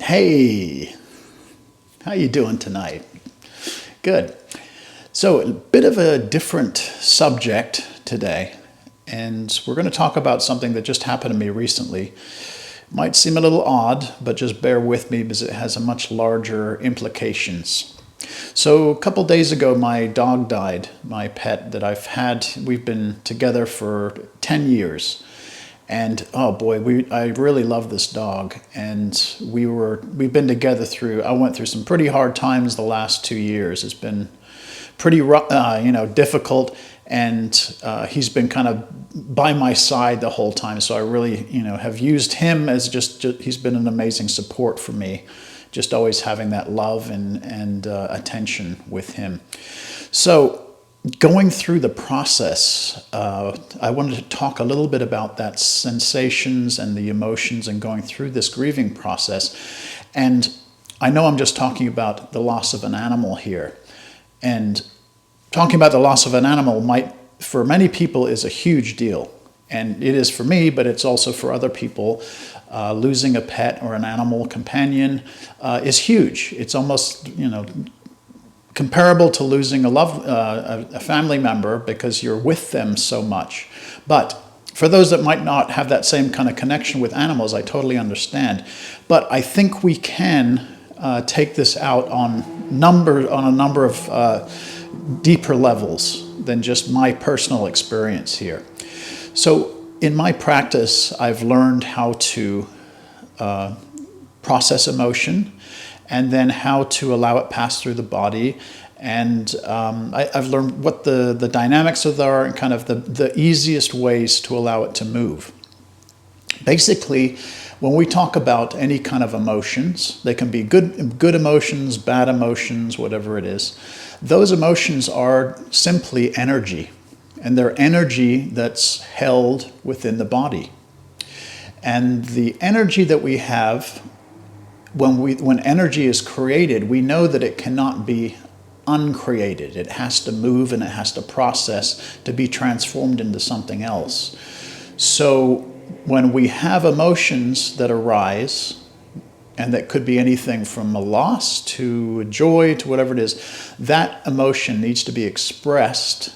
Hey, how you doing tonight? Good. So a bit of a different subject today, and we're going to talk about something that just happened to me recently. Might seem a little odd, but just bear with me because it has a much larger implications. So a couple days ago, my dog died, my pet that we've been together for 10 years. And oh boy, I really love this dog, and we've been together I went through some pretty hard times the last 2 years. It's been pretty difficult, and he's been kind of by my side the whole time. So I really have used him as he's been an amazing support for me, just always having that love and attention with him. So going through the process, I wanted to talk a little bit about that sensations and the emotions and going through this grieving process. And I know I'm just talking about the loss of an animal here. And talking about the loss of an animal for many people, is a huge deal. And it is for me, but it's also for other people. Losing a pet or an animal companion is huge. It's almost, comparable to losing a family member, because you're with them so much. But for those that might not have that same kind of connection with animals, I totally understand. But I think we can take this out on a number of deeper levels than just my personal experience here. So in my practice, I've learned how to process emotion, and then how to allow it pass through the body. And I've learned what the dynamics of are, and kind of the easiest ways to allow it to move. Basically, when we talk about any kind of emotions, they can be good emotions, bad emotions, whatever it is. Those emotions are simply energy, and they're energy that's held within the body. And the energy that we have, when energy is created, we know that it cannot be uncreated. It has to move and it has to process to be transformed into something else. So when we have emotions that arise, and that could be anything from a loss to a joy to whatever it is, that emotion needs to be expressed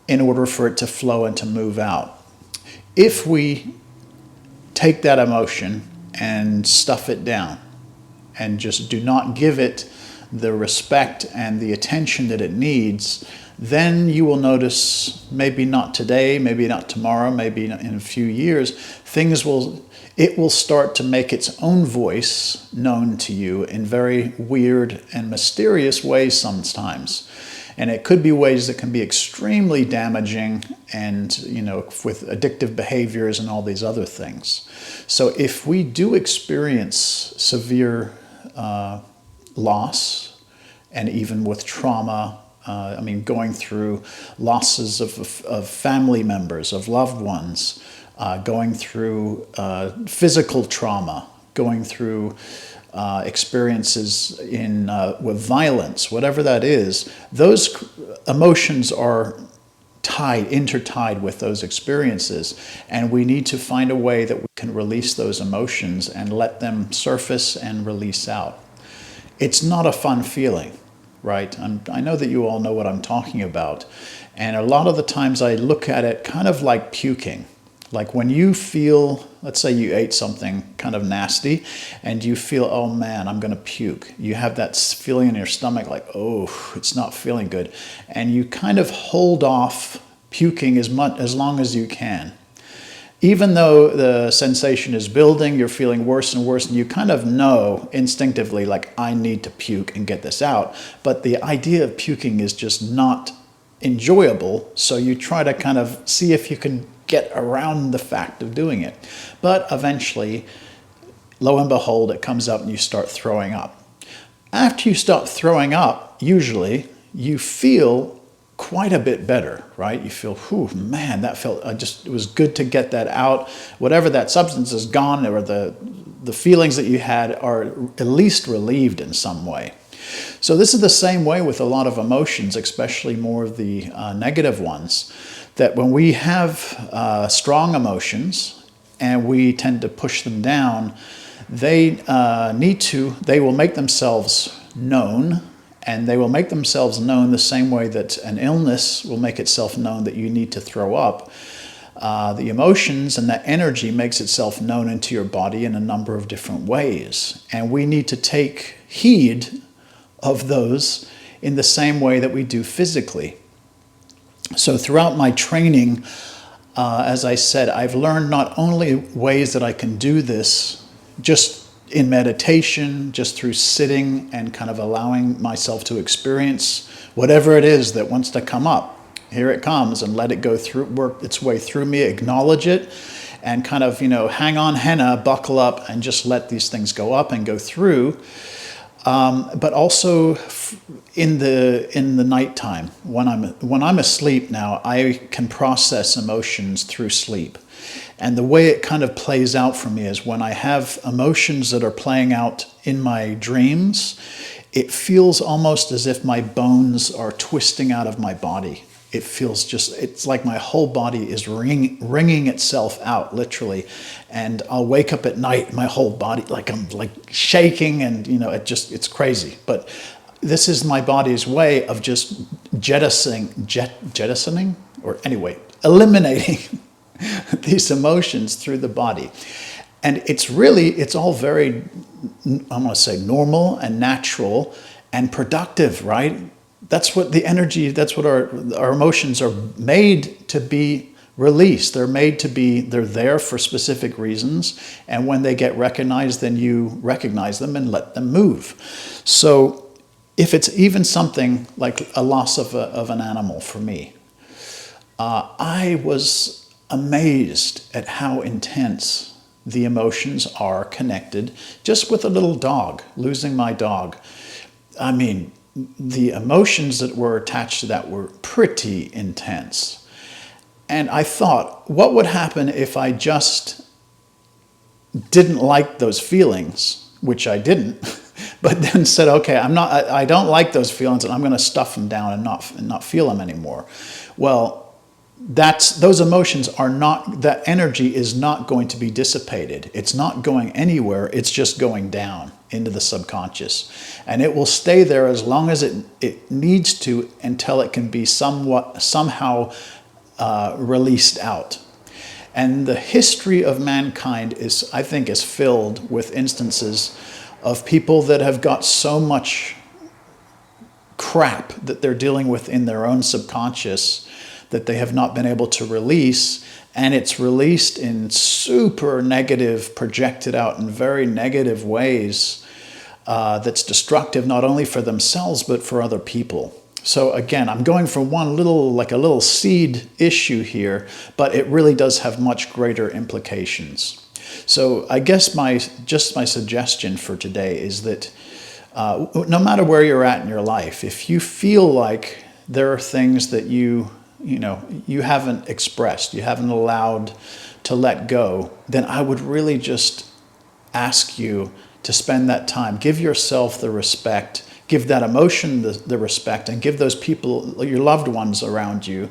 in order for it to flow and to move out. If we take that emotion and stuff it down and just do not give it the respect and the attention that it needs, then you will notice, maybe not today, maybe not tomorrow, maybe in a few years, it will start to make its own voice known to you in very weird and mysterious ways sometimes. And it could be ways that can be extremely damaging, and with addictive behaviors and all these other things. So if we do experience severe loss, and even with trauma, going through losses of family members, of loved ones, going through physical trauma, going through experiences with violence, whatever that is, those emotions are intertied with those experiences, and we need to find a way that we can release those emotions and let them surface and release out. It's not a fun feeling, right? I know that you all know what I'm talking about, and a lot of the times I look at it kind of like puking. Like when you feel, let's say you ate something kind of nasty and you feel, oh man, I'm going to puke. You have that feeling in your stomach like, oh, it's not feeling good. And you kind of hold off puking as long as you can. Even though the sensation is building, you're feeling worse and worse, and you kind of know instinctively, like, I need to puke and get this out. But the idea of puking is just not enjoyable, so you try to kind of see if you can get around the fact of doing it. But eventually, lo and behold, it comes up and you start throwing up. After you start throwing up, usually you feel quite a bit better, right? You feel, whew, man, that felt, it was good to get that out. Whatever that substance is gone, or the feelings that you had are at least relieved in some way. So this is the same way with a lot of emotions, especially more of the negative ones, that when we have strong emotions and we tend to push them down, they will make themselves known, and they will make themselves known the same way that an illness will make itself known that you need to throw up. The emotions and that energy makes itself known into your body in a number of different ways. And we need to take heed of those in the same way that we do physically. So throughout my training, as I said, I've learned not only ways that I can do this just in meditation, just through sitting and kind of allowing myself to experience whatever it is that wants to come up. Here it comes, and let it go through, work its way through me, acknowledge it, and kind of, hang on, henna, buckle up, and just let these things go up and go through. But also in the nighttime, when I'm asleep now, I can process emotions through sleep. And the way it kind of plays out for me is when I have emotions that are playing out in my dreams, it feels almost as if my bones are twisting out of my body. It feels it's like my whole body is wringing itself out, literally. And I'll wake up at night, my whole body, I'm shaking, and it's crazy. But this is my body's way of just jettisoning, or anyway, eliminating these emotions through the body. And it's all very, I'm going to say, normal and natural and productive, right? That's what the energy, that's what our emotions are made to be released. They're there for specific reasons. And when they get recognized, then you recognize them and let them move. So if it's even something like a loss of an animal for me, I was amazed at how intense the emotions are connected just with a little dog, losing my dog. I mean, the emotions that were attached to that were pretty intense. And I thought, what would happen if I just didn't like those feelings, which I didn't, but then said, okay, I don't like those feelings, and I'm going to stuff them down and not feel them anymore. Well, those emotions that energy is not going to be dissipated. It's not going anywhere. It's just going down into the subconscious. And it will stay there as long as it needs to, until it can be somehow released out. And the history of mankind I think is filled with instances of people that have got so much crap that they're dealing with in their own subconscious that they have not been able to release, and it's released in super negative, projected out in very negative ways, that's destructive not only for themselves but for other people. So again, I'm going from a little seed issue here, but it really does have much greater implications. So I guess my suggestion for today is that no matter where you're at in your life, if you feel like there are things that you haven't expressed, you haven't allowed to let go, then I would really just ask you to spend that time. Give yourself the respect, give that emotion the respect, and give those people, your loved ones around you,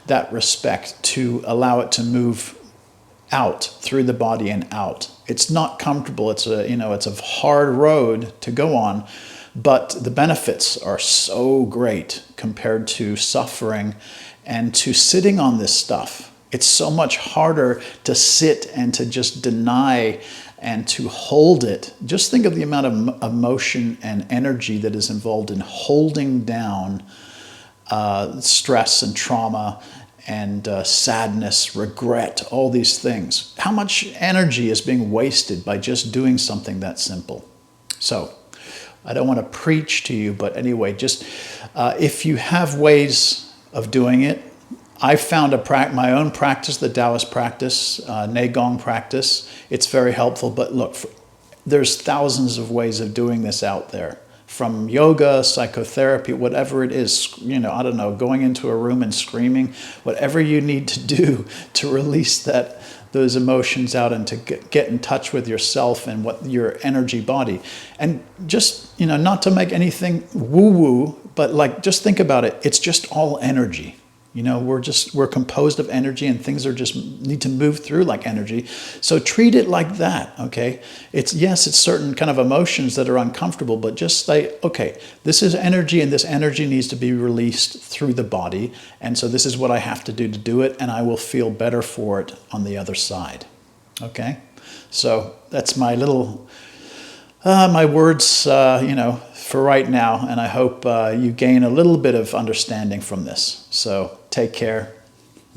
that respect to allow it to move out through the body and out. It's not comfortable. It's a hard road to go on, but the benefits are so great compared to suffering and to sitting on this stuff. It's so much harder to sit and to just deny and to hold it. Just think of the amount of emotion and energy that is involved in holding down stress and trauma and sadness, regret, all these things. How much energy is being wasted by just doing something that simple? So, I don't want to preach to you, but anyway, just if you have ways of doing it, I found my own practice, the Taoist practice, Neigong practice. It's very helpful, but look, there's thousands of ways of doing this out there. From yoga, psychotherapy, whatever it is, I don't know, going into a room and screaming, whatever you need to do to release those emotions out and to get in touch with yourself and your energy body. And just, not to make anything woo-woo, but just think about it. It's just all energy. We're composed of energy, and things are just need to move through like energy. So treat it like that, okay? It's certain kind of emotions that are uncomfortable, but just say, okay, this is energy, and this energy needs to be released through the body. And so this is what I have to do it, and I will feel better for it on the other side. Okay? So that's my little my words, for right now, and I hope you gain a little bit of understanding from this. So take care.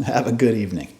Have a good evening.